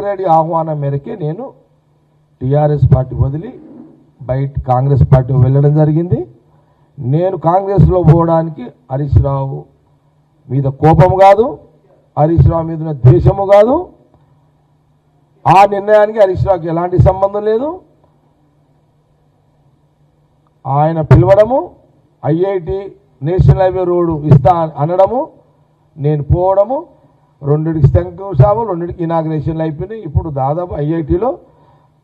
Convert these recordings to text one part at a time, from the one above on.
జగ్గారెడ్డి ఆహ్వానం మేరకే నేను టీఆర్ఎస్ పార్టీ వదిలి బయట కాంగ్రెస్ పార్టీ వెళ్ళడం జరిగింది. నేను కాంగ్రెస్లో పోవడానికి హరీష్ రావు మీద కోపం కాదు, హరీష్ రావు మీద ద్వేషము కాదు. ఆ నిర్ణయానికి హరీష్ రావుకి ఎలాంటి సంబంధం లేదు. ఆయన పిలవడము, ఐఐటి నేషనల్ హైవే రోడ్డు ఇస్తా అనడము, నేను పోవడము, రెండిటికి శంకుస్థాపన, రెండిటికి ఇనాగ్రేషన్లు అయిపోయినాయి. ఇప్పుడు దాదాపు ఐఐటిలో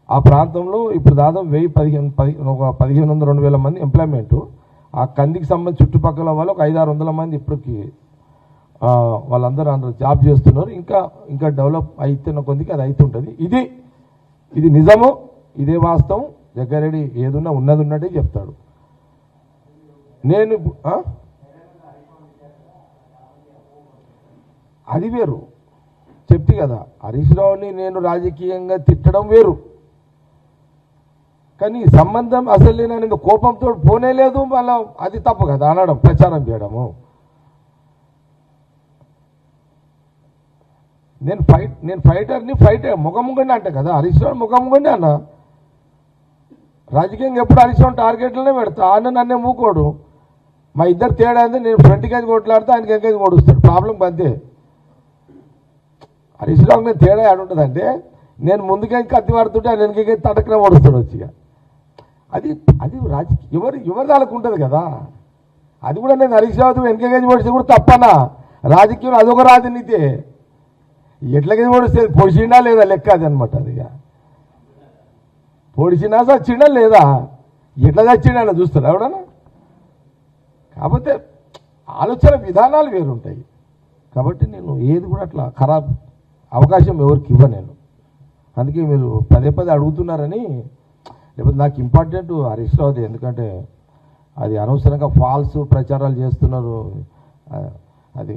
ఆ ప్రాంతంలో ఇప్పుడు దాదాపు 1500-2000 మంది ఎంప్లాయ్మెంటు. ఆ కందికి సంబంధించి చుట్టుపక్కల వాళ్ళు ఒక 500-600 మంది ఇప్పటికి వాళ్ళందరూ అందరూ జాబ్ చేస్తున్నారు. ఇంకా డెవలప్ అవుతున్న కొద్దికి అది అవుతుంటుంది. ఇది నిజము, ఇదే వాస్తవం. జగ్గారెడ్డి ఏదున్నా ఉన్నది ఉన్నట్టే చెప్తాడు. నేను అది వేరు చెప్తే కదా, హరీష్ రావుని నేను రాజకీయంగా తిట్టడం వేరు, కానీ సంబంధం అసలు నేను కోపంతో పోనే లేదు. మళ్ళీ అది తప్పు కదా అనడం, ప్రచారం చేయడము. నేను ఫైటర్ ముఖముఖండి అంటే కదా, హరీష్ రావు ముఖముఖండి అన్న. రాజకీయంగా ఎప్పుడు హరీష్ రావు టార్గెట్లోనే పెడతా, అన్న నన్నే మూకోడు. మా ఇద్దరు తేడా అంటే నేను ఫ్రంట్కి అయితే కొట్లాడితే ఆయనకి ఎంకేజ్ కొడుస్తాడు. ప్రాబ్లం అంతే. హరీష్ రావు నేను తేడా ఆడుంటుందంటే నేను ముందుకైతే కత్తి పడుతుంటే ఆయన వెనకైతే తడకనే ఓడుస్తాడు వచ్చిగా. అది రాజకీయ ఎవరి దానికి ఉంటుంది కదా. అది కూడా నేను హరీష్ రావు వెనకైతే ఓడిస్తే కూడా తప్పనా? రాజకీయం అదొక రాజనీతి. ఎట్లకైతే ఓడిస్తే పొడిచిండా లేదా లెక్క అది అనమాట. అది పొడిచినా చచ్చిండా లేదా, ఎట్లా చచ్చిండా చూస్తాడు ఎవడన్నా. కాకపోతే ఆలోచన విధానాలు వేరుంటాయి. కాబట్టి నేను ఏది కూడా అట్లా ఖరాబ్ అవకాశం ఎవరికి ఇవ్వ నేను. అందుకే మీరు పదే అడుగుతున్నారని. లేకపోతే నాకు ఇంపార్టెంట్ హరీష్ రావుది, ఎందుకంటే అది అనవసరంగా ఫాల్స్ ప్రచారాలు చేస్తున్నారు. అది